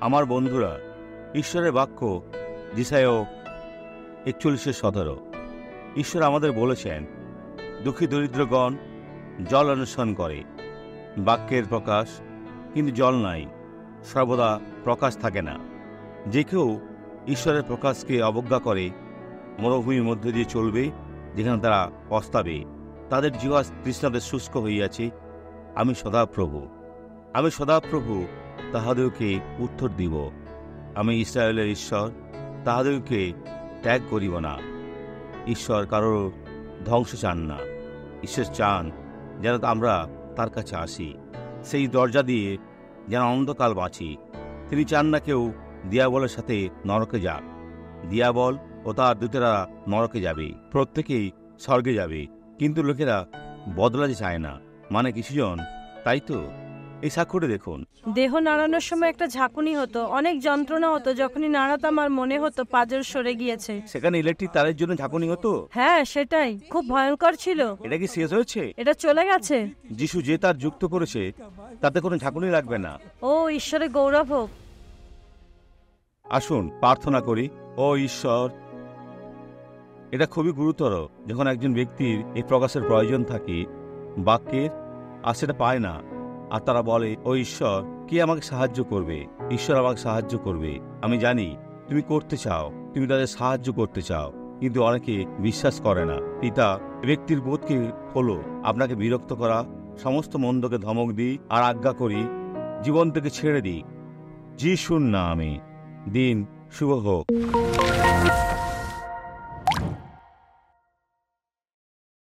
আমার বন্ধুরা, ঈশ্বরের বাক্য যেসায়া 41:17। ঈশ্বর আমাদের বলেছেন, দুঃখী দরিদ্রগণ জল অন্বেষণ করে, বাক্যের প্রকাশ, কিন্তু জল নাই, সর্বদা প্রকাশ থাকে না। যে কেউ ঈশ্বরের প্রকাশকে অবজ্ঞা করে মরুভূমির মধ্যে দিয়ে চলবে, যেখানে তারা পস্তাবে। তাদের জিহ্বা তৃষ্ণাতে শুষ্ক হইয়াছে। আমি সদাপ্রভু তাহাদেরকে উত্তর দিব। আমি ইসরায়েলের ঈশ্বর, তাহাদেরকে ত্যাগ করিব না। ঈশ্বর কারোর ধ্বংস চান না। ঈশ্বর চান যেন আমরা তার কাছে আসি, সেই দরজা দিয়ে যেন অনন্তকাল বাঁচি। তিনি চান না কেউ দিয়াবলের সাথে নরকে যাক। দিয়াবল ও তার দূতেরা নরকে যাবে, প্রত্যেকেই স্বর্গে যাবে, কিন্তু লোকেরা বদলাতে চায় না। মানে কিছুজন, তাই তো? এই সাক্ষ্যটা দেখুন। দেহ নাড়ানোর সময় একটা ঝাঁকুনি হতো, অনেক যন্ত্রণা হতো। যখনই নাড়াতাম আমার মনে হতো পাঁজর সরে গিয়েছে। সেখানে ইলেকট্রিক তারের জন্য ঝাঁকুনি হতো? হ্যাঁ, সেটাই, খুব ভয়ঙ্কর ছিল। এটা কি শেষ হয়েছে? এটা চলে গেছে। যিশু যে তার যুক্ত করেছে তাতে কোনো ঝাঁকুনি লাগবে না। ও ঈশ্বরের গৌরব হোক। আসুন প্রার্থনা করি। ও ঈশ্বর, এটা খুবই গুরুতর যখন একজন ব্যক্তির এই প্রকাশের প্রয়োজন থাকে, বাক্যের, আর সেটা পায় না, আর তারা বলে, ও ঈশ্বর, কে আমাকে সাহায্য করবে? ঈশ্বর আমাকে সাহায্য করবে। আমি জানি তুমি করতে চাও, তুমি তাদের সাহায্য করতে চাও, কিন্তু অনেকে বিশ্বাস করে না। পিতা, ব্যক্তির বোধকে হলো আপনাকে বিরক্ত করা, সমস্ত মন্দকে ধমক দিই আর আজ্ঞা করি জীবন থেকে ছেড়ে দিই। যিশুর নামে দিন শুভ হোক।